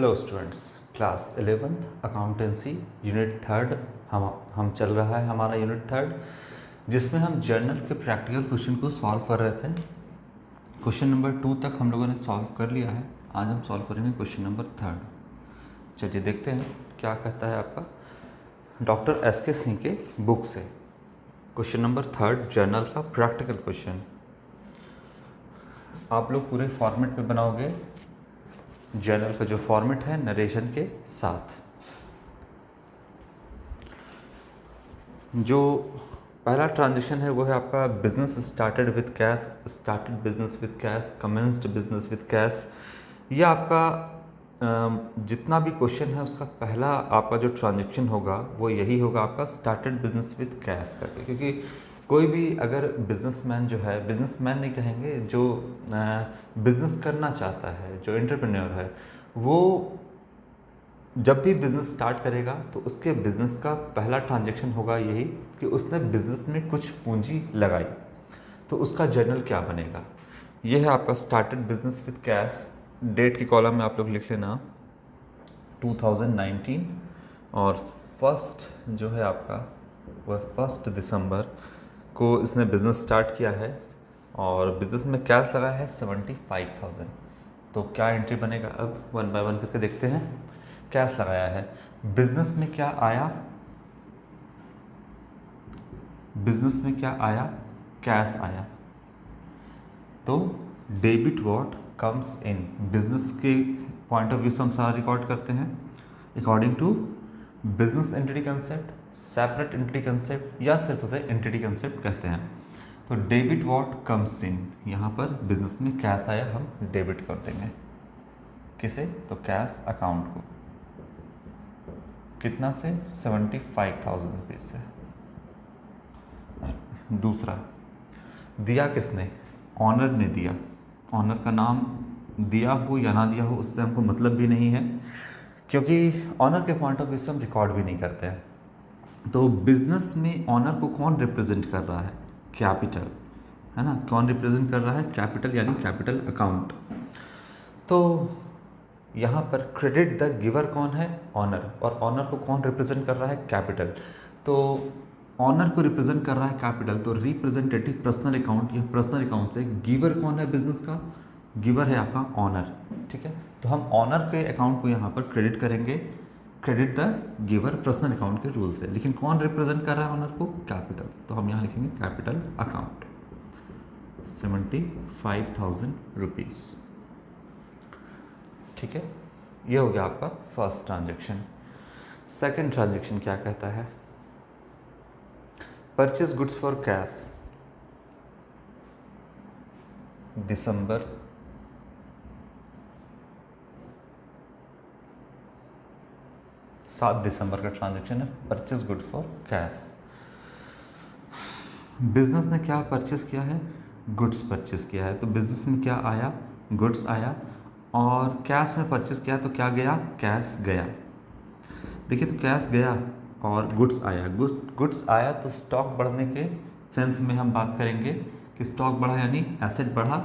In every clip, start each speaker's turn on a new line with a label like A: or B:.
A: Hello students, class 11th accountancy unit third हम चल रहा है हमारा यूनिट थर्ड, जिसमें हम जर्नल के प्रैक्टिकल क्वेश्चन को सॉल्व कर रहे थे। क्वेश्चन नंबर 2 तक हम लोगों ने सॉल्व कर लिया है। आज हम सॉल्व करेंगे क्वेश्चन नंबर थर्ड। चलिए देखते हैं क्या कहता है आपका डॉक्टर एस.के. सिंह के बुक से क्वेश्चन नंबर थर्ड जर्नल का प्रैक्टिकल क्वेश्चन। आप लोग पूरे फॉर्मेट में बनाओगे, जर्नल का जो फॉर्मेट है नरेशन के साथ। जो पहला ट्रांजेक्शन है वो है आपका business started with cash, started business with cash, commenced business with cash. ये आपका जितना भी क्वेश्चन है उसका पहला आपका जो ट्रांजेक्शन होगा वो यही होगा आपका स्टार्टेड बिजनेस विद कैश करके, क्योंकि कोई भी अगर बिजनेसमैन जो है, बिजनेसमैन नहीं कहेंगे, जो बिजनेस करना चाहता है, जो एंटरप्रेन्योर है, वो जब भी बिज़नेस स्टार्ट करेगा तो उसके बिज़नेस का पहला ट्रांजैक्शन होगा यही कि उसने बिज़नेस में कुछ पूंजी लगाई। तो उसका जर्नल क्या बनेगा, ये है आपका started business with cash. Date की कॉलम में आप लोग लिख लेना 2019, और फर्स्ट जो है आपका वह 1 दिसंबर को इसने बिज़नेस स्टार्ट किया है और बिज़नेस में कैश लगा है 75,000। तो क्या एंट्री बनेगा, अब वन बाय वन करके देखते हैं। कैश लगाया है, बिजनेस में क्या आया, बिजनेस में क्या आया, कैश आया। तो debit what comes in, business के पॉइंट ऑफ व्यू से हम सारा रिकॉर्ड करते हैं according to business entity concept, separate entity concept, या सिर्फ उसे एंटिटी कंसेप्ट कहते हैं। तो डेबिट व्हाट कम्स इन, यहाँ पर बिजनेस में कैश आया, हम डेबिट कर देंगे किसे, तो कैश अकाउंट को। कितना से, 75,000 रुपीज़ से। दूसरा, दिया किसने, ऑनर ने दिया। ऑनर का नाम दिया हो या ना दिया हो उससे हमको मतलब भी नहीं है, क्योंकि ऑनर के पॉइंट ऑफ व्यू से हम रिकॉर्ड भी नहीं करते हैं। तो बिजनेस में ऑनर को कौन रिप्रेजेंट कर रहा है, कैपिटल, है ना। कौन रिप्रेजेंट कर रहा है, कैपिटल, यानी कैपिटल अकाउंट। तो यहाँ पर क्रेडिट द गिवर कौन है, ऑनर, और ऑनर को कौन रिप्रेजेंट कर रहा है, कैपिटल। तो ऑनर को रिप्रेजेंट कर रहा है कैपिटल, तो रिप्रेजेंटेटिव पर्सनल अकाउंट, या पर्सनल अकाउंट से गिवर कौन है बिजनेस का, गिवर है आपका ऑनर, ठीक है। तो हम ऑनर के अकाउंट को यहाँ पर क्रेडिट करेंगे, credit the giver personal account के रूल से। लेकिन कौन रिप्रेजेंट कर रहा है ऑनर को, कैपिटल, तो हम यहाँ लिखेंगे कैपिटल अकाउंट 75,000 रुपीज़, ठीक है। ये हो गया आपका फर्स्ट ट्रांजैक्शन। सेकंड ट्रांजैक्शन क्या कहता है, परचेज गुड्स फॉर कैश, दिसंबर 7 दिसंबर का ट्रांजैक्शन है, purchase good for cash. Business ने क्या परचेज किया है, गुड्स परचेज किया है। तो बिजनेस में क्या आया, गुड्स आया, और कैश में परचेज किया तो क्या गया, कैश गया। देखिए, तो कैश गया और गुड्स आया, गुड्स आया तो स्टॉक बढ़ने के सेंस में हम बात करेंगे कि स्टॉक बढ़ा यानी एसेट बढ़ा,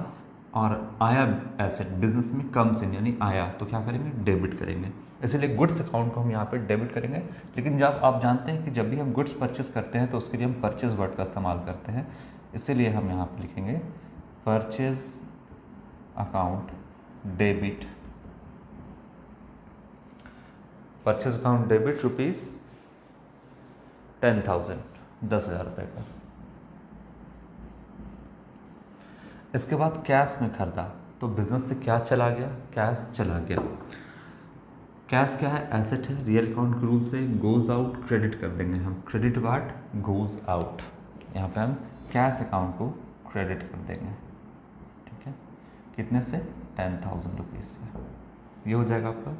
A: और आया एसेट बिजनेस में कम्स इन यानी आया, तो क्या करेंगे, डेबिट करेंगे। इसलिए गुड्स अकाउंट को हम यहाँ पे डेबिट करेंगे। लेकिन जब आप जानते हैं कि जब भी हम गुड्स परचेज करते हैं तो उसके लिए हम परचेज वर्ड का इस्तेमाल करते हैं, इसीलिए हम यहाँ पे लिखेंगे purchase account debit, purchase account debit rupees 10,000, 10,000 रुपये का। इसके बाद कैश में खरीदा, तो बिजनेस से क्या चला गया, कैश चला गया। कैश क्या है, एसेट है, रियल अकाउंट के रूल से गोज आउट क्रेडिट कर देंगे हम, क्रेडिट वाट गोज आउट। यहाँ पे हम कैश अकाउंट को क्रेडिट कर देंगे, ठीक है। कितने से, 10,000 रुपीज़ से। ये हो जाएगा आपका।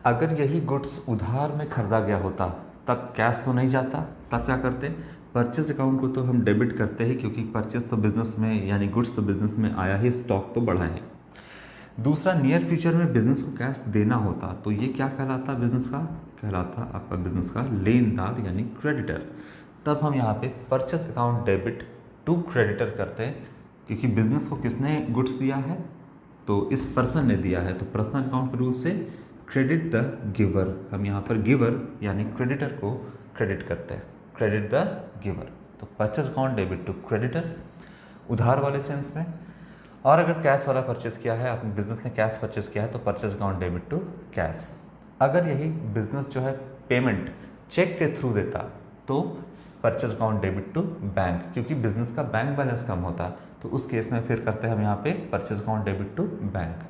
A: अगर यही गुड्स उधार में खरीदा गया होता तब कैश तो नहीं जाता, तब क्या करते, परचेज अकाउंट को तो हम डेबिट करते ही, क्योंकि परचेज तो बिजनेस में यानी गुड्स तो बिजनेस में आया ही, स्टॉक तो बढ़ा है। दूसरा, नियर फ्यूचर में बिजनेस को कैश देना होता तो ये क्या कहलाता, बिजनेस का कहलाता आपका बिजनेस का लेनदार यानी क्रेडिटर। तब हम यहाँ पे purchase account debit to creditor करते हैं, क्योंकि बिजनेस को किसने गुड्स दिया है, तो इस पर्सन ने दिया है, तो पर्सनल अकाउंट के रूल से क्रेडिट द गिवर, हम यहाँ पर गिवर यानी क्रेडिटर को क्रेडिट करते हैं, क्रेडिट द गिवर। तो purchase account debit to creditor उधार वाले सेंस में। और अगर कैश वाला परचेज किया है, आपने बिजनेस ने कैश परचेज किया है, तो purchase account debit to cash. अगर यही बिजनेस जो है पेमेंट चेक के थ्रू देता तो purchase account debit to bank, क्योंकि बिजनेस का बैंक बैलेंस कम होता है, तो उस केस में फिर करते हैं हम यहाँ पे purchase account debit to bank.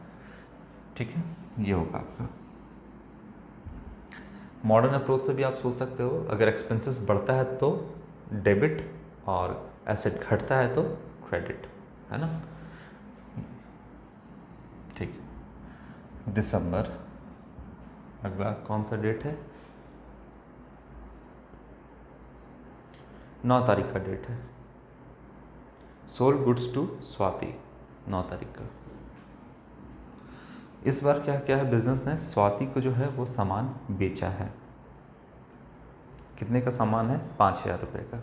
A: ठीक है, ये होगा आपका। मॉडर्न अप्रोच से भी आप सोच सकते हो, अगर एक्सपेंसेस बढ़ता है तो डेबिट और एसेट घटता है तो क्रेडिट, है ना। ठीक, दिसंबर, अगला कौन सा डेट है, 9 तारीख का डेट है। सोल्ड गुड्स टू स्वाति, 9 तारीख का। इस बार क्या क्या है, बिजनेस ने स्वाति को जो है वो सामान बेचा है। कितने का सामान है, 5,000 रुपये का।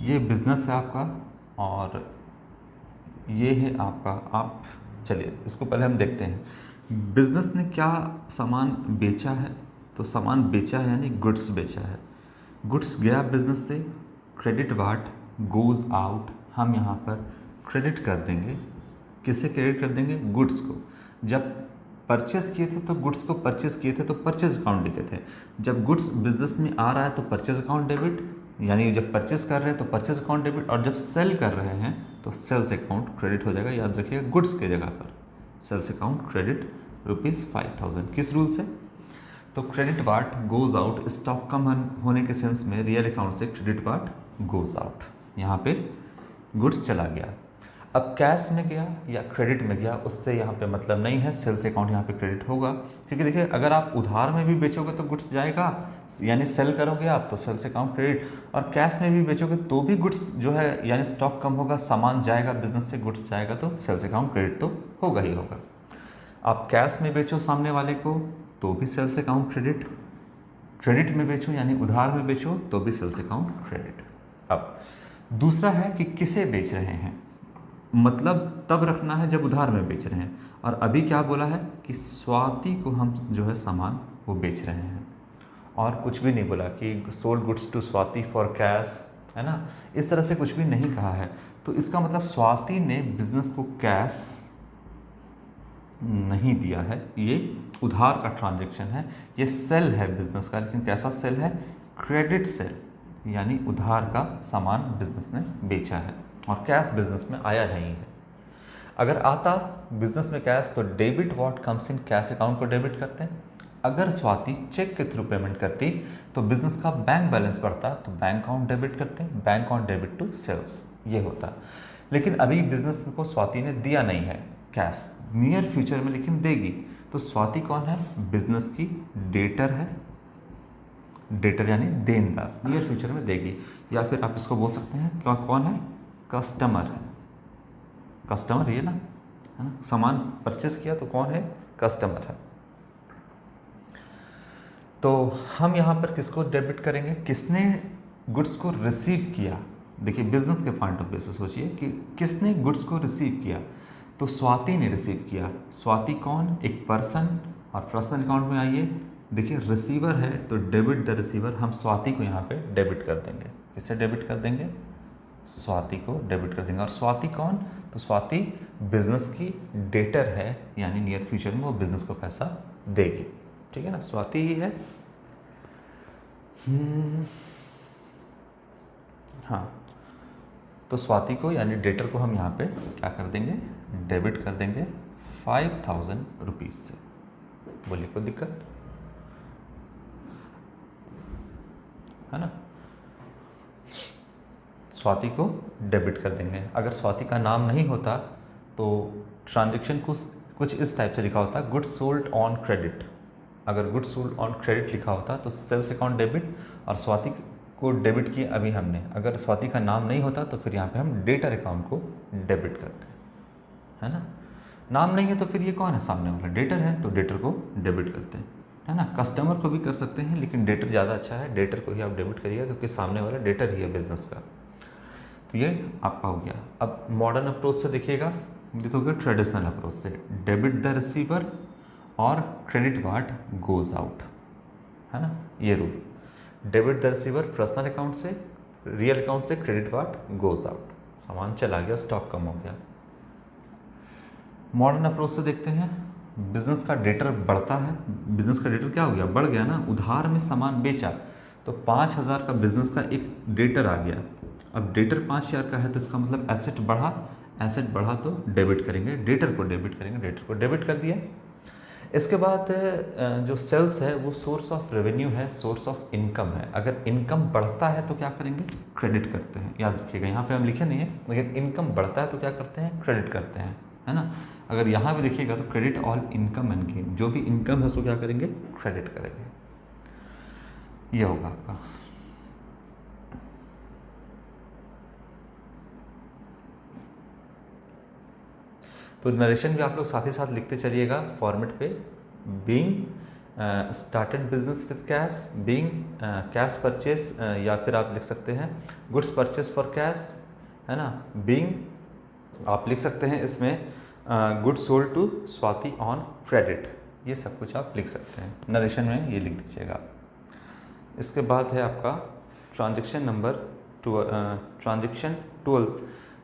A: ये बिजनेस है आपका और ये है आपका, आप चलिए इसको पहले हम देखते हैं बिजनेस ने क्या सामान बेचा है। तो सामान बेचा है यानी गुड्स बेचा है, गुड्स गया बिजनेस से, क्रेडिट वाट गोज आउट, हम यहाँ पर क्रेडिट कर देंगे, किसे क्रेडिट कर देंगे, गुड्स को। जब परचेस किए थे तो गुड्स को परचेस किए थे तो परचेज अकाउंट लिखे थे, जब गुड्स बिजनेस में आ रहा है तो परचेज अकाउंट डेबिट, यानी जब परचेस कर रहे हैं तो परचेज अकाउंट डेबिट, और जब सेल कर रहे हैं तो सेल्स अकाउंट क्रेडिट हो जाएगा। याद रखिएगा गुड्स के जगह पर सेल्स अकाउंट क्रेडिट ₹5,000। किस रूल से, तो credit what goes out, stock कम होने के सेंस में रियल अकाउंट से क्रेडिट वाट गोज आउट, यहाँ पे गुड्स चला गया। अब कैश में गया या क्रेडिट में गया उससे यहाँ पे मतलब नहीं है, सेल्स अकाउंट यहाँ पे क्रेडिट होगा, क्योंकि देखिए अगर आप उधार में भी बेचोगे तो गुड्स जाएगा, यानी सेल करोगे आप तो सेल्स अकाउंट क्रेडिट, और कैश में भी बेचोगे तो भी गुड्स जो है यानी स्टॉक कम होगा, सामान जाएगा बिजनेस से, गुड्स जाएगा, तो सेल्स अकाउंट क्रेडिट तो होगा ही होगा। आप कैश में बेचो सामने वाले को तो भी सेल्स अकाउंट क्रेडिट, क्रेडिट में बेचो यानी उधार में बेचो तो भी सेल्स अकाउंट क्रेडिट। अब दूसरा है कि किसे बेच रहे हैं, मतलब तब रखना है जब उधार में बेच रहे हैं, और अभी क्या बोला है कि स्वाति को हम जो है सामान वो बेच रहे हैं, और कुछ भी नहीं बोला कि sold goods to Swati for cash, है ना, इस तरह से कुछ भी नहीं कहा है। तो इसका मतलब स्वाति ने बिजनेस को कैश नहीं दिया है, ये उधार का ट्रांजैक्शन है, ये सेल है बिजनेस का, लेकिन कैसा सेल है, क्रेडिट सेल, यानी उधार का सामान बिजनेस ने बेचा है और कैश बिजनेस में आया नहीं है। अगर आता बिजनेस में कैश तो debit what comes in cash account को डेबिट करते हैं। अगर स्वाति चेक के थ्रू पेमेंट करती तो बिजनेस का बैंक बैलेंस बढ़ता तो बैंक अकाउंट डेबिट करते हैं, bank account debit to sales, ये होता। लेकिन अभी बिजनेस को स्वाति ने दिया नहीं है कैश, नियर फ्यूचर में लेकिन देगी। तो स्वाति कौन है, बिजनेस की डेटर है, डेटर यानी देनदार, नियर फ्यूचर में देगी, या फिर आप इसको बोल सकते हैं क्या, कौन है, कस्टमर है, कस्टमर ये ना, है ना, सामान परचेस किया तो कौन है, कस्टमर है। तो हम यहाँ पर किसको डेबिट करेंगे, किसने गुड्स को रिसीव किया। देखिए बिजनेस के पॉइंट ऑफ व्यू से सोचिए कि किसने गुड्स को रिसीव किया, तो स्वाति ने रिसीव किया। स्वाति कौन, एक पर्सन, और पर्सनल अकाउंट में आइए, देखिए रिसीवर है तो डेबिट द रिसीवर, हम स्वाति को यहाँ पे डेबिट कर देंगे। किसे डेबिट कर देंगे, स्वाति को डेबिट कर देंगे। और स्वाति कौन, तो स्वाति बिजनेस की डेटर है, यानी नियर फ्यूचर में वो बिजनेस को पैसा देगी। ठीक है ना, स्वाति ही है। हाँ, तो स्वाति को यानी डेटर को हम यहाँ पे क्या कर देंगे, डेबिट कर देंगे 5,000 रुपीज़ से। बोलिए कोई दिक्कत है ना, स्वाति को डेबिट कर देंगे। अगर स्वाति का नाम नहीं होता तो ट्रांजैक्शन कुछ इस टाइप से लिखा होता, गुड्स सोल्ड ऑन क्रेडिट। अगर गुड्स सोल्ड ऑन क्रेडिट लिखा होता तो सेल्स अकाउंट डेबिट, और स्वाति को डेबिट किया अभी हमने। अगर स्वाति का नाम नहीं होता तो फिर यहाँ पे हम डेटर अकाउंट को डेबिट करते हैं, है ना। नाम नहीं है तो फिर ये कौन है सामने वाला, डेटर है, तो डेटर को डेबिट करते हैं, है ना। कस्टमर को भी कर सकते हैं लेकिन डेटर ज़्यादा अच्छा है, डेटर को ही आप डेबिट करिएगा क्योंकि सामने वाला डेटर ही है बिजनेस का। तो ये आपका हो गया। अब मॉडर्न अप्रोच से देखिएगा, ये तो हो गया ट्रेडिशनल अप्रोच से, डेबिट द रिसीवर और क्रेडिट व्हाट गोज आउट, है ना, ये rule. Debit the receiver personal account से, रियल अकाउंट से क्रेडिट व्हाट गोज आउट, सामान चला गया, स्टॉक कम हो गया। मॉडर्न अप्रोच से देखते हैं, बिजनेस का डेटर बढ़ता है, बिजनेस का डेटर क्या हो गया, बढ़ गया ना, उधार में सामान बेचा तो 5,000 का बिजनेस का एक डेटर आ गया। अब डेटर 5,000 का है तो इसका मतलब एसेट बढ़ा, एसेट बढ़ा तो डेबिट करेंगे, डेटर को डेबिट करेंगे, डेटर को डेबिट कर दिया। इसके बाद जो सेल्स है वो सोर्स ऑफ रेवेन्यू है, सोर्स ऑफ इनकम है। अगर इनकम बढ़ता है तो क्या करेंगे, क्रेडिट करते हैं। याद रखिएगा, यहाँ पे हम लिखे नहीं है, लेकिन इनकम बढ़ता है तो क्या करते हैं, क्रेडिट करते हैं, है ना। अगर यहाँ भी देखिएगा तो credit all income and gain, जो भी इनकम है उसको क्या करेंगे, क्रेडिट करेंगे। ये होगा आपका। तो नरेशन भी आप लोग साथ ही साथ लिखते चलिएगा फॉर्मेट पे, being started business with cash, being cash purchase, या फिर आप लिख सकते हैं गुड्स परचेज फॉर कैश, है ना। बीइंग आप लिख सकते हैं इसमें goods sold to Swati on credit, ये सब कुछ आप लिख सकते हैं नरेशन में, ये लिख दीजिएगा। इसके बाद है आपका ट्रांजेक्शन नंबर ट्रांजेक्शन 12,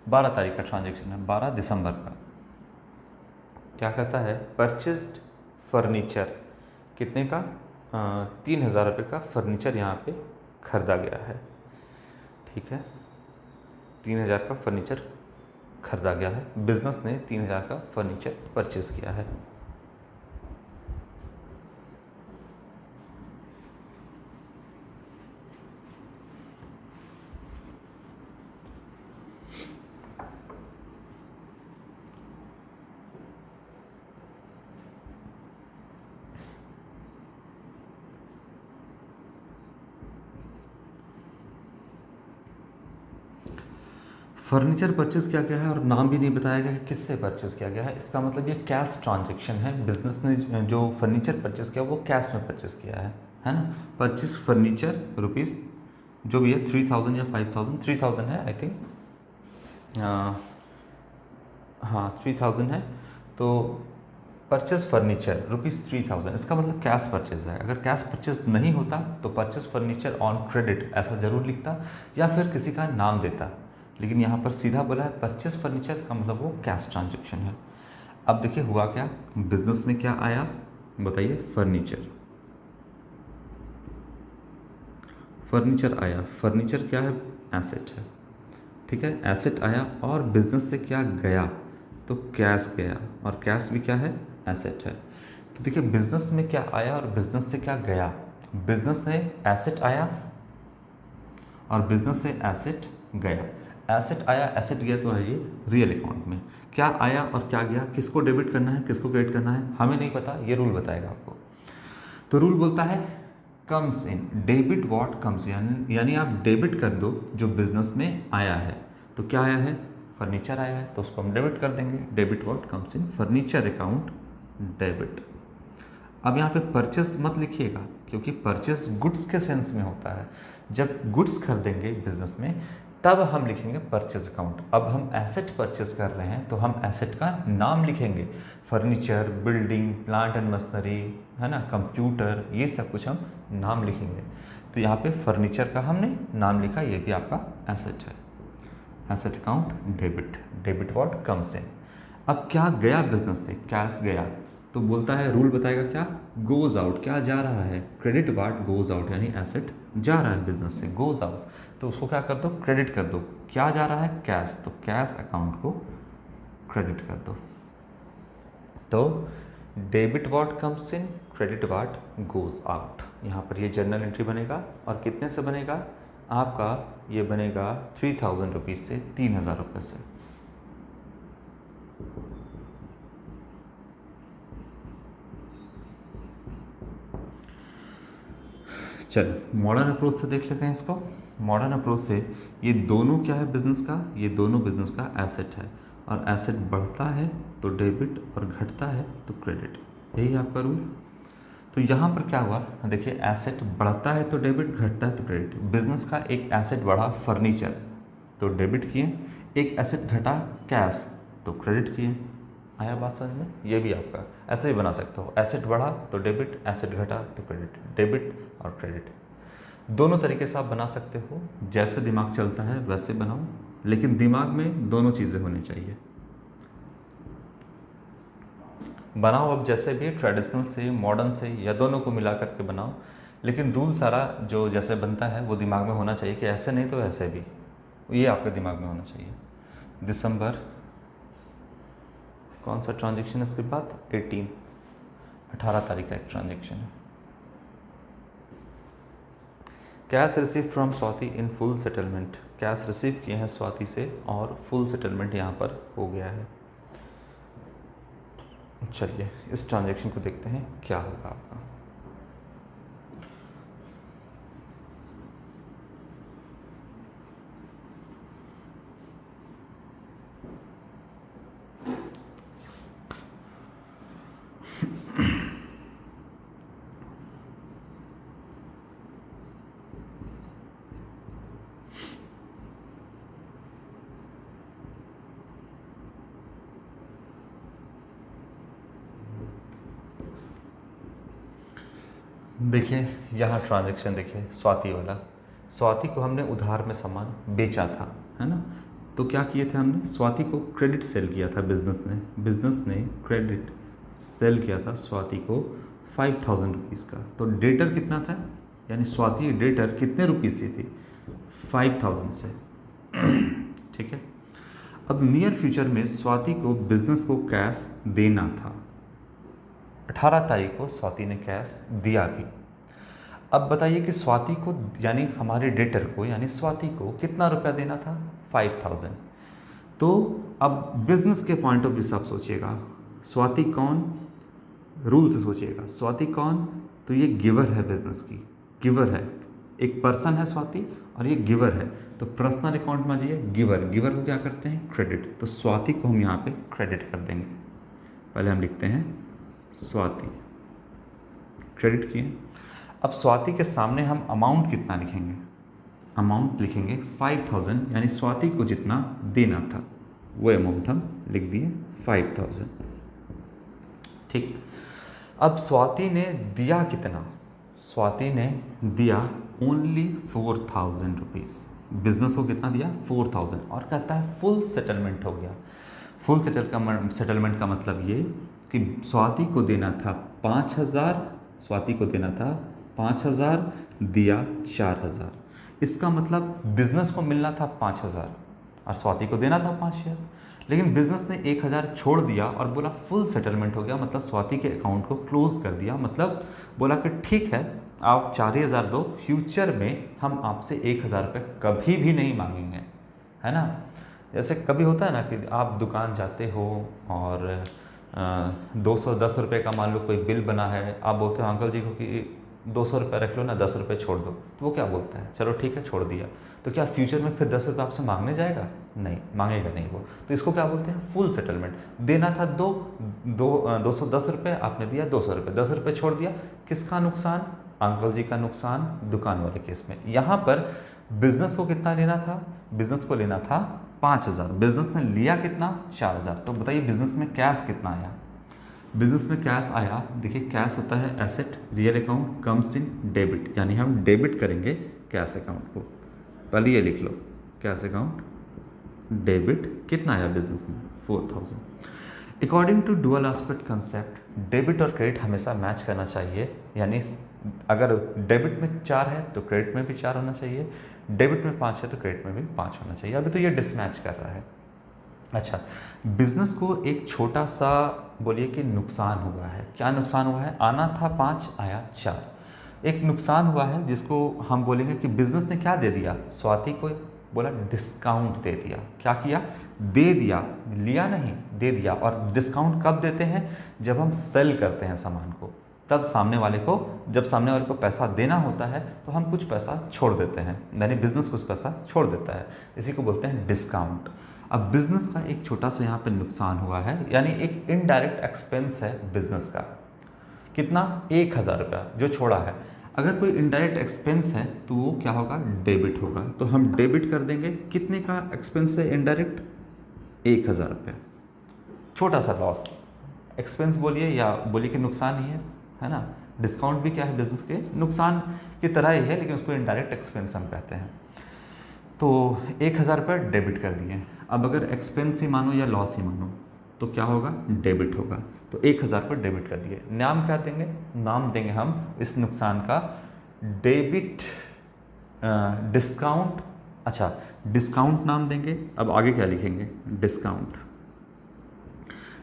A: 12 तारीख का ट्रांजेक्शन है, 12 दिसंबर का। क्या कहता है, परचेस्ड फर्नीचर, कितने का, 3,000 रुपये का फर्नीचर यहाँ पे खरीदा गया है, ठीक है। 3,000 का फर्नीचर खरीदा गया है, बिजनेस ने 3,000 का फर्नीचर परचेज किया है। फर्नीचर परचेज किया गया है और नाम भी नहीं बताया गया कि किससे परचेज किया गया है, इसका मतलब ये कैश ट्रांजैक्शन है। बिजनेस ने जो फर्नीचर परचेज किया वो कैश में परचेज किया है ना। परचेज फर्नीचर रुपीज़ जो भी है 3,000 या 5,000, 3,000 है आई थिंक, हाँ 3,000 है। तो परचेज फर्नीचर रुपीज़ 3,000, इसका मतलब कैश परचेज है। अगर कैश परचेज नहीं होता तो परचेज फर्नीचर ऑन क्रेडिट ऐसा ज़रूर लिखता या फिर किसी का नाम देता, लेकिन यहाँ पर सीधा बोला है परचेज फर्नीचर, इसका मतलब वो कैश ट्रांजैक्शन है। अब देखिए हुआ क्या, बिजनेस में क्या आया बताइए, फर्नीचर, फर्नीचर आया, फर्नीचर क्या है, एसेट है, ठीक है, एसेट आया। और बिजनेस से क्या गया, तो कैश गया, और कैश भी क्या है, एसेट है। तो देखिए बिजनेस में क्या आया और बिजनेस से क्या गया, बिजनेस से एसेट आया और बिजनेस से एसेट गया। एसेट आया, एसेट गया, तो है ये रियल अकाउंट में। क्या आया और क्या गया, किसको डेबिट करना है, किसको क्रेडिट करना है, हमें नहीं पता, ये रूल बताएगा आपको। तो रूल बोलता है comes in, debit what comes, यानी आप डेबिट कर दो जो बिजनेस में आया है। तो क्या आया है, फर्नीचर आया है तो उसको हम डेबिट कर देंगे, debit what comes in furniture account debit. अब यहाँ पे परचेस मत लिखिएगा क्योंकि परचेस गुड्स के सेंस में होता है। जब गुड्स खरीदेंगे बिजनेस में तब हम लिखेंगे परचेज अकाउंट। अब हम एसेट परचेज कर रहे हैं तो हम एसेट का नाम लिखेंगे, furniture, building, plant and machinery, है ना, कंप्यूटर, ये सब कुछ हम नाम लिखेंगे। तो यहाँ पे फर्नीचर का हमने नाम लिखा, ये भी आपका एसेट है, asset account debit, debit what comes इन। अब क्या गया बिजनेस से, कैश गया, तो बोलता है रूल बताएगा क्या, गोज आउट, क्या जा रहा है, क्रेडिट व्हाट गोज आउट, यानी एसेट जा रहा है बिजनेस से, गोज आउट, तो उसको क्या कर दो, क्रेडिट कर दो। क्या जा रहा है, कैश, तो कैश अकाउंट को क्रेडिट कर दो। तो debit what comes in, credit what goes out. यहाँ पर ये जर्नल एंट्री बनेगा और कितने से बनेगा आपका, ये बनेगा 3,000 रुपीज़ से, 3,000 रुपये से। चलो मॉडर्न अप्रोच से देख लेते हैं इसको। मॉडर्न अप्रोच से ये दोनों क्या है बिजनेस का, ये दोनों बिजनेस का एसेट है और एसेट बढ़ता है तो डेबिट और घटता है तो क्रेडिट, यही आपका रूल। तो यहाँ पर क्या हुआ, देखिए एसेट बढ़ता है तो डेबिट, घटता है तो क्रेडिट। बिजनेस का एक एसेट बढ़ा फर्नीचर तो डेबिट किए, एक एसेट घटा कैश तो क्रेडिट किए। आया बात समझ में? ये भी आपका ऐसे ही बना सकते हो, एसेट बढ़ा तो डेबिट, एसेट घटा तो क्रेडिट, डेबिट और क्रेडिट दोनों तरीके से आप बना सकते हो। जैसे दिमाग चलता है वैसे बनाओ, लेकिन दिमाग में दोनों चीज़ें होनी चाहिए। बनाओ अब जैसे भी, ट्रेडिशनल से, मॉडर्न से, या दोनों को मिला करके बनाओ, लेकिन रूल सारा जो जैसे बनता है वो दिमाग में होना चाहिए कि ऐसे नहीं तो ऐसे भी, ये आपके दिमाग में होना चाहिए। दिसंबर कौन सा ट्रांजेक्शन है इसके बाद? 18 तारीख का एक ट्रांजेक्शन है। Cash receive from Swati in full settlement, cash receive किए हैं स्वाति से और फुल सेटलमेंट यहाँ पर हो गया है। चलिए इस ट्रांजैक्शन को देखते हैं क्या होगा आपका। देखिए यहाँ ट्रांजैक्शन देखिए, स्वाति वाला, स्वाति को हमने उधार में सामान बेचा था, है ना। तो क्या किए थे हमने, स्वाति को क्रेडिट सेल किया था बिजनेस ने क्रेडिट सेल किया था स्वाति को 5000 रुपीज़ का। तो डेटर कितना था, यानी स्वाति डेटर कितने रुपीज़ से थी, 5000 से। ठीक है। अब नियर फ्यूचर में स्वाति को बिजनेस को कैश देना था, 18 तारीख को स्वाति ने कैश दिया भी। अब बताइए कि स्वाति को यानी हमारे डेटर को यानी स्वाति को कितना रुपया देना था, 5000। तो अब बिजनेस के पॉइंट ऑफ व्यू से आप सोचिएगा, स्वाति कौन, रूल से सोचिएगा, स्वाति कौन, तो ये गिवर है, बिजनेस की गिवर है, एक पर्सन है स्वाति और ये गिवर है। तो पर्सनल अकाउंट में जाइए, गिवर को क्या करते हैं, क्रेडिट। तो स्वाति को हम यहाँ पे क्रेडिट कर देंगे। पहले हम लिखते हैं स्वाति, क्रेडिट किए। अब स्वाति के सामने हम अमाउंट कितना लिखेंगे, अमाउंट लिखेंगे 5000, यानी स्वाति को जितना देना था वो अमाउंट हम लिख दिए 5000। ठीक। अब स्वाति ने दिया कितना, स्वाति ने दिया ओनली 4000 रुपीज़, बिजनेस को कितना दिया, 4000, और कहता है फुल सेटलमेंट हो गया। फुल सेटलमेंट का मतलब ये कि स्वाति को देना था 5000, स्वाति को देना था 5000, दिया 4000। इसका मतलब बिजनेस को मिलना था 5000 और स्वाति को देना था 5000, लेकिन बिजनेस ने 1000 छोड़ दिया और बोला फुल सेटलमेंट हो गया, मतलब स्वाति के अकाउंट को क्लोज कर दिया। मतलब बोला कि ठीक है आप 4000 दो, फ्यूचर में हम आपसे 1000 रुपये कभी भी नहीं मांगेंगे, है ना। जैसे कभी होता है ना कि आप दुकान जाते हो और 210 रुपये का मान लो कोई बिल बना है, आप बोलते हो अंकल जी को कि 200 रुपये रख लो ना, 10 रुपये छोड़ दो, तो वो क्या बोलता है, चलो ठीक है छोड़ दिया। तो क्या फ्यूचर में फिर 10 रुपये आपसे मांगने जाएगा, नहीं मांगेगा नहीं वो। तो इसको क्या बोलते हैं, फुल सेटलमेंट। देना था 210 रुपये, आपने दिया 200 रुपये, 10 रुपये छोड़ दिया, किसका नुकसान, अंकल जी का नुकसान दुकान वाले केस में। यहाँ पर बिजनेस को कितना लेना था, बिजनेस को लेना था 5000, बिजनेस ने लिया कितना, 4000। तो बताइए बिजनेस में कैश कितना आया, बिजनेस में कैश आया, देखिए कैश होता है asset, real account comes in debit, यानी हम डेबिट करेंगे कैश अकाउंट को। पहले ये लिख लो, कैश अकाउंट डेबिट, कितना आया बिजनेस में, 4000। According to dual aspect concept, debit और क्रेडिट हमेशा मैच करना चाहिए, यानी अगर डेबिट में 4 है तो क्रेडिट में भी 4 होना चाहिए, डेबिट में 5 है तो क्रेडिट में भी 5 होना चाहिए। अभी तो ये डिसमैच कर रहा है। अच्छा, बिजनेस को एक छोटा सा बोलिए कि नुकसान हुआ है, क्या नुकसान हुआ है, आना था 5 आया 4, एक नुकसान हुआ है जिसको हम बोलेंगे कि बिजनेस ने क्या दे दिया, स्वाति को बोला डिस्काउंट दे दिया। क्या किया, दे दिया, लिया नहीं, दे दिया। और डिस्काउंट कब देते हैं, जब हम सेल करते हैं सामान को, तब सामने वाले को, जब सामने वाले को पैसा देना होता है तो हम कुछ पैसा छोड़ देते हैं, यानी बिजनेस कुछ पैसा छोड़ देता है, इसी को बोलते हैं डिस्काउंट। अब बिजनेस का एक छोटा सा यहाँ पे नुकसान हुआ है, यानी एक इनडायरेक्ट एक्सपेंस है बिजनेस का, कितना 1,000 रुपया जो छोड़ा है। अगर कोई इनडायरेक्ट एक्सपेंस है तो वो क्या होगा, डेबिट होगा, तो हम डेबिट कर देंगे। कितने का एक्सपेंस है इनडायरेक्ट, 1,000 रुपया। छोटा सा लॉस, एक्सपेंस बोलिए या बोलिए कि नुकसान ही है ना। डिस्काउंट भी क्या है बिजनेस के नुकसान की तरह ही है, लेकिन उसको इनडायरेक्ट एक्सपेंस हम कहते हैं। तो 1,000 रुपये डेबिट कर दिए। अब अगर एक्सपेंस ही मानो या लॉस ही मानो तो क्या होगा, डेबिट होगा। तो 1,000 रुपये डेबिट कर दिए। नाम क्या देंगे, नाम देंगे हम इस नुकसान का डेबिट डिस्काउंट। अच्छा, डिस्काउंट नाम देंगे। अब आगे क्या लिखेंगे, डिस्काउंट।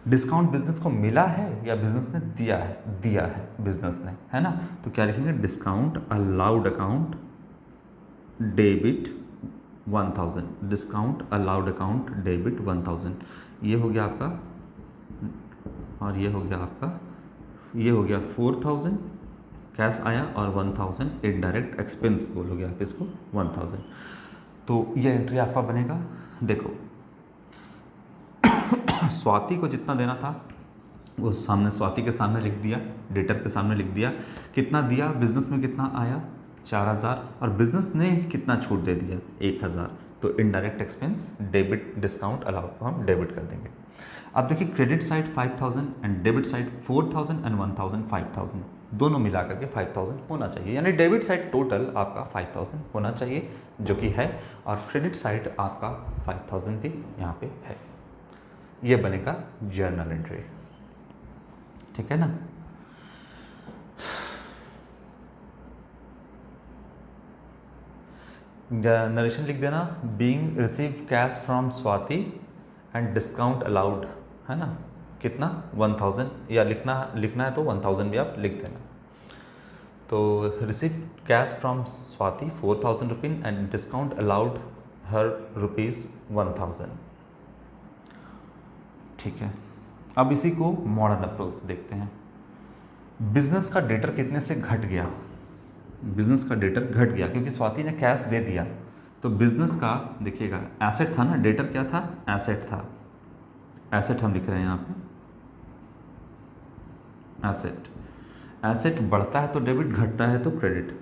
A: डिस्काउंट बिजनेस को मिला है या बिजनेस ने दिया है, दिया है बिजनेस ने, है ना। तो क्या लिखेंगे, discount allowed account debit 1,000, discount allowed account debit 1,000। ये हो गया आपका, और ये हो गया आपका, ये हो गया 4,000 कैश आया और 1,000 इनडायरेक्ट एक्सपेंस बोलोगे आप इसको 1,000। तो ये एंट्री आपका बनेगा। देखो स्वाति को जितना देना था वो सामने, स्वाति के सामने लिख दिया, डेटर के सामने लिख दिया। कितना दिया, बिजनेस में कितना आया 4,000, और बिजनेस ने कितना छूट दे दिया 1,000। तो indirect expense debit discount allowed को हम डेबिट कर देंगे। अब देखिए credit side 5,000 and debit side 4,000 and 1,000 5,000, दोनों मिला करके 5,000 होना चाहिए, यानी डेबिट साइड टोटल आपका 5,000 होना चाहिए, जो कि है, और क्रेडिट साइड आपका 5,000 भी यहाँ पे है। ये बनेगा जर्नल एंट्री, ठीक है ना। नरेशन लिख देना, being receive cash from Swati and discount allowed, है ना, कितना 1,000, या लिखना है तो 1,000 भी आप लिख देना। तो receive cash from Swati 4,000 rupees and discount allowed her rupees 1,000, ठीक है। अब इसी को मॉडर्न अप्रोच देखते हैं। बिजनेस का डेटर कितने से घट गया, बिजनेस का डेटर घट गया क्योंकि स्वाति ने कैश दे दिया। तो बिजनेस का देखिएगा एसेट था ना, डेटर क्या था, एसेट था, एसेट हम लिख रहे हैं यहाँ पे, एसेट। एसेट बढ़ता है तो डेबिट, घटता है तो क्रेडिट।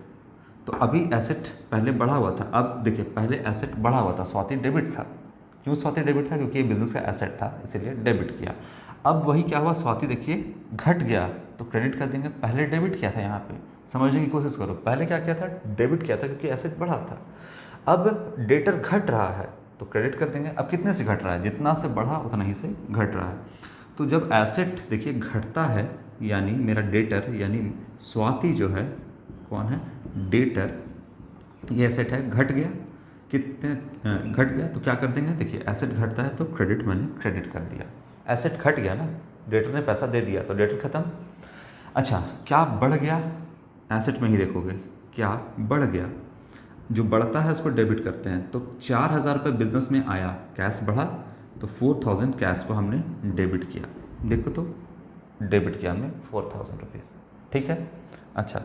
A: तो अभी एसेट पहले बढ़ा हुआ था, अब देखिए पहले एसेट बढ़ा हुआ था, स्वाति डेबिट था। क्यों स्वाति डेबिट था, क्योंकि ये बिजनेस का एसेट था इसीलिए डेबिट किया। अब वही क्या हुआ, स्वाति देखिए घट गया तो क्रेडिट कर देंगे। पहले डेबिट किया था, यहाँ पे समझने की कोशिश करो, पहले क्या किया था, डेबिट किया था क्योंकि एसेट बढ़ा था। अब डेटर घट रहा है तो क्रेडिट कर देंगे। अब कितने से घट रहा है, जितना से बढ़ा उतना ही से घट रहा है। तो जब एसेट देखिए घटता है, यानी मेरा डेटर यानी स्वाति जो है, कौन है, डेटर, ये एसेट है, घट गया, कितने घट गया, तो क्या कर देंगे, देखिए एसेट घटता है तो क्रेडिट, मैंने क्रेडिट कर दिया। एसेट घट गया ना, डेटर ने पैसा दे दिया तो डेटर खत्म। अच्छा, क्या बढ़ गया, एसेट में ही देखोगे क्या बढ़ गया, जो बढ़ता है उसको डेबिट करते हैं। तो 4,000 रुपये बिजनेस में आया, कैश बढ़ा तो 4,000 कैश को हमने डेबिट किया। देखो तो डेबिट किया हमने 4,000 रुपीज़, ठीक है। अच्छा,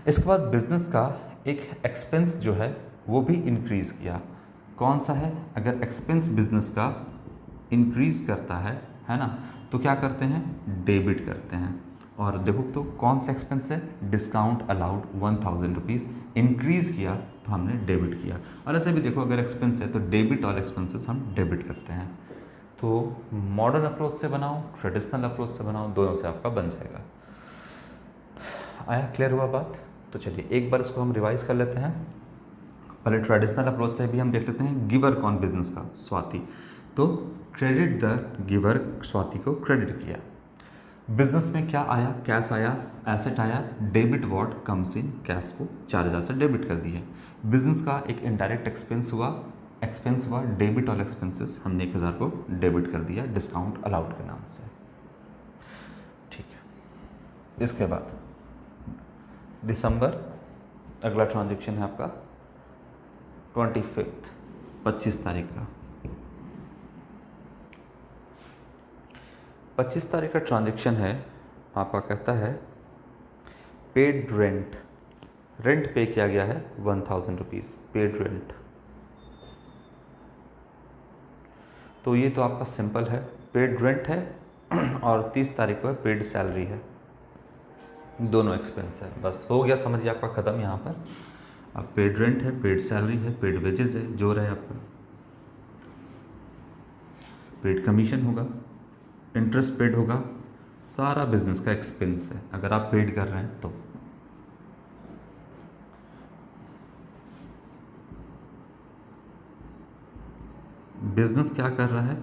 A: इसके बाद बिजनेस का एक एक्सपेंस जो है वो भी इंक्रीज़ किया। कौन सा है, अगर एक्सपेंस बिजनेस का इंक्रीज़ करता है ना, तो क्या करते हैं, डेबिट करते हैं। और देखो तो कौन सा एक्सपेंस है, डिस्काउंट अलाउड 1,000 रुपीज़, इंक्रीज़ किया तो हमने डेबिट किया। और ऐसे भी देखो अगर एक्सपेंस है तो डेबिट और एक्सपेंसेस हम डेबिट करते हैं। तो मॉडर्न अप्रोच से बनाओ, ट्रेडिशनल अप्रोच से बनाओ, दोनों से आपका बन जाएगा। आया, क्लियर हुआ बात। तो चलिए एक बार इसको हम रिवाइज कर लेते हैं। पहले ट्रेडिशनल अप्रोच से भी हम देख लेते हैं, गिवर कौन बिजनेस का, स्वाति, तो क्रेडिट द गिवर, स्वाति को क्रेडिट किया। बिजनेस में क्या आया, कैश आया, एसेट आया, debit what comes in, cash को 4,000 से डेबिट कर दिए। बिजनेस का एक इनडायरेक्ट एक्सपेंस हुआ, डेबिट और एक्सपेंसेस हमने 1,000 को डेबिट कर दिया डिस्काउंट अलाउड के नाम से, ठीक है। इसके बाद दिसंबर, अगला ट्रांजेक्शन है आपका 25 25 तारीख का। 25 तारीख का ट्रांजेक्शन है आपका, कहता है पेड रेंट, रेंट पे किया गया है 1,000 रुपीज़, पेड रेंट। तो तो ये तो आपका सिंपल है, पेड रेंट है और 30 तारीख को है पेड सैलरी है, दोनों एक्सपेंस है। बस हो गया, समझिए आपका ख़त्म यहाँ पर। अब पेड रेंट है, पेड सैलरी है, पेड वेजेस है, जो रहे आपका पेड कमीशन होगा, इंटरेस्ट पेड होगा, सारा बिजनेस का एक्सपेंस है अगर आप पेड कर रहे हैं तो। बिजनेस क्या कर रहा है,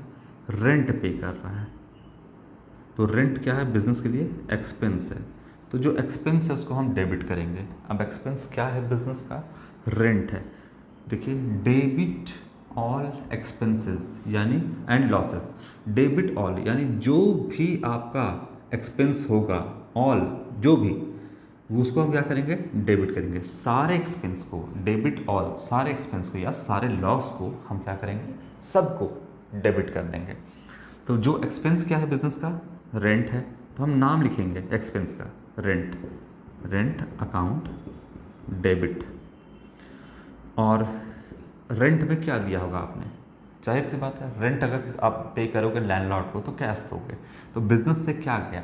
A: रेंट पे कर रहा है, तो रेंट क्या है बिजनेस के लिए, एक्सपेंस है। तो जो एक्सपेंस है उसको हम डेबिट करेंगे। अब एक्सपेंस क्या है बिजनेस का, रेंट है। देखिए, डेबिट ऑल एक्सपेंसेस यानी एंड लॉसेस, डेबिट ऑल यानी जो भी आपका एक्सपेंस होगा, ऑल जो भी, उसको हम क्या करेंगे, डेबिट करेंगे। सारे एक्सपेंस को, डेबिट ऑल सारे एक्सपेंस को या सारे लॉस को हम क्या करेंगे, सबको डेबिट कर देंगे। तो जो एक्सपेंस क्या है बिजनेस का, रेंट है, तो हम नाम लिखेंगे एक्सपेंस का, रेंट, रेंट अकाउंट डेबिट। और रेंट में क्या दिया होगा आपने, जाहिर सी बात है रेंट अगर आप पे करोगे लैंडलॉर्ड को तो कैश दोगे। तो बिजनेस से क्या गया,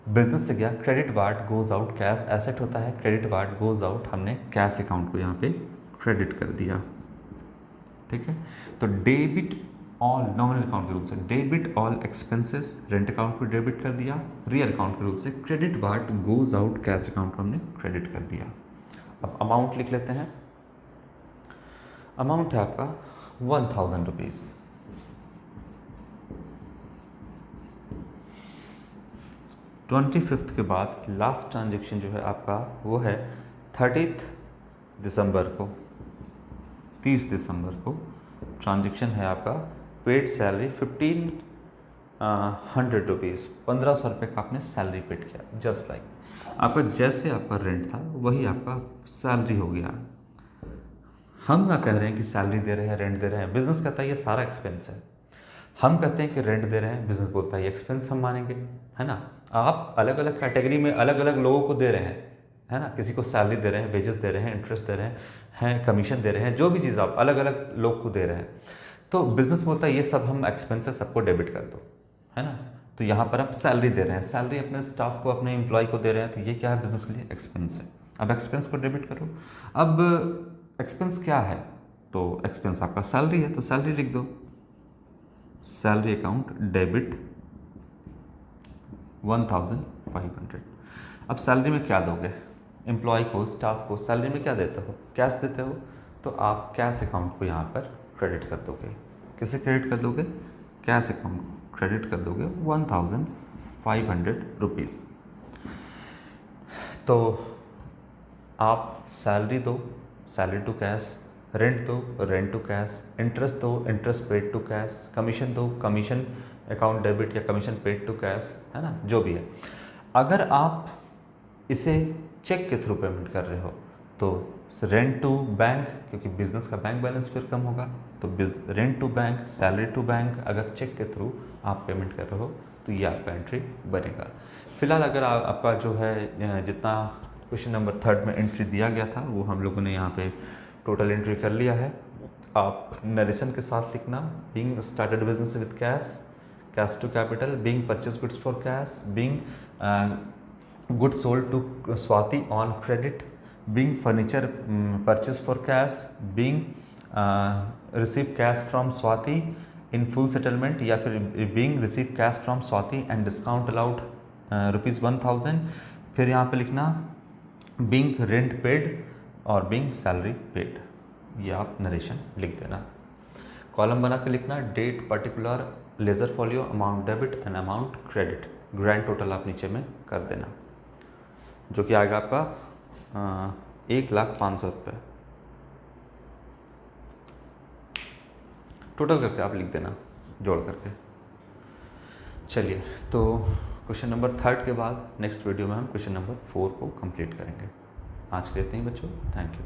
A: बिजनेस से गया credit ward goes out cash, asset होता है क्रेडिट वार्ड गोज आउट, हमने कैश अकाउंट को यहाँ पे क्रेडिट कर दिया। ठीक है, तो डेबिट ऑल नॉमिनल अकाउंट के रूल से debit all expenses, rent account को डेबिट कर दिया, रियल अकाउंट के रूल से credit ward goes out cash account को हमने क्रेडिट कर दिया। अब अमाउंट लिख लेते हैं, अमाउंट है आपका 1000 रुपीज़। ट्वेंटी फिफ्थ के बाद लास्ट ट्रांजेक्शन जो है आपका वो है 30 दिसंबर को, 30 दिसंबर को ट्रांजेक्शन है आपका पेड सैलरी 1500 रुपीज़, 1500 रुपये का आपने सैलरी पेड किया। जस्ट लाइक आपका जैसे आपका रेंट था वही आपका सैलरी हो गया। हम ना कह रहे हैं कि सैलरी दे रहे हैं, रेंट दे रहे हैं, बिजनेस कहता है ये सारा एक्सपेंस है। हम कहते हैं कि रेंट दे रहे हैं, बिजनेस बोलता है ये एक्सपेंस हम मानेंगे, है ना। आप अलग अलग कैटेगरी में अलग अलग लोगों को दे रहे हैं, है ना, किसी को सैलरी दे रहे हैं, वेजेस दे रहे हैं, इंटरेस्ट दे रहे हैं, कमीशन दे रहे हैं, जो भी चीज़ आप अलग अलग लोग को दे रहे हैं। तो बिजनेस बोलता है ये सब हम एक्सपेंस है, सबको डेबिट कर दो, है ना। तो यहाँ पर आप सैलरी दे रहे हैं, सैलरी अपने स्टाफ को, अपने एम्प्लॉय को दे रहे हैं, तो ये क्या है बिजनेस के लिए, एक्सपेंस है। अब एक्सपेंस को डेबिट करो। अब एक्सपेंस क्या है, तो एक्सपेंस आपका सैलरी है, तो सैलरी लिख दो, सैलरी अकाउंट डेबिट 1500। अब सैलरी में क्या दोगे, एम्प्लॉय को, स्टाफ को सैलरी में क्या देते हो, कैश देते हो, तो आप कैश अकाउंट को यहाँ पर क्रेडिट कर दोगे। किसे क्रेडिट कर दोगे, कैश अकाउंट को क्रेडिट कर दोगे 1500 रुपीज़। तो आप सैलरी दो, सैलरी टू कैश, रेंट दो, रेंट टू कैश, इंटरेस्ट दो, interest paid to cash, commission दो, कमीशन अकाउंट डेबिट या कमीशन पेड टू कैश, है ना, जो भी है। अगर आप इसे चेक के थ्रू पेमेंट कर रहे हो तो रेंट टू बैंक, क्योंकि बिजनेस का बैंक बैलेंस फिर कम होगा, तो rent to bank, salary to bank, अगर चेक के थ्रू आप पेमेंट कर रहे हो तो ये आपका एंट्री बनेगा। फिलहाल अगर आपका जो है जितना क्वेश्चन नंबर 3 में एंट्री दिया गया था वो हम लोगों ने यहाँ पे टोटल एंट्री कर लिया है। आप नरेशन के साथ लिखना, being started business with cash, cash to capital, being purchase goods for cash, being goods sold to Swati on credit, being furniture purchased for cash, being receive cash from Swati in full settlement, या फिर being receive cash from Swati and discount allowed rupees 1000। फिर यहाँ पे लिखना being rent paid और being salary paid, ये आप narration लिख देना। कॉलम बना के लिखना date particular ledger folio, amount debit and amount credit, grand total आप नीचे में कर देना, जो कि आएगा आपका 1,05,000 रुपये टोटल करके आप लिख देना जोड़ करके। चलिए, तो क्वेश्चन नंबर 3 के बाद नेक्स्ट वीडियो में हम क्वेश्चन नंबर 4 को कंप्लीट करेंगे। आज के लिए इतना ही बच्चों, थैंक यू।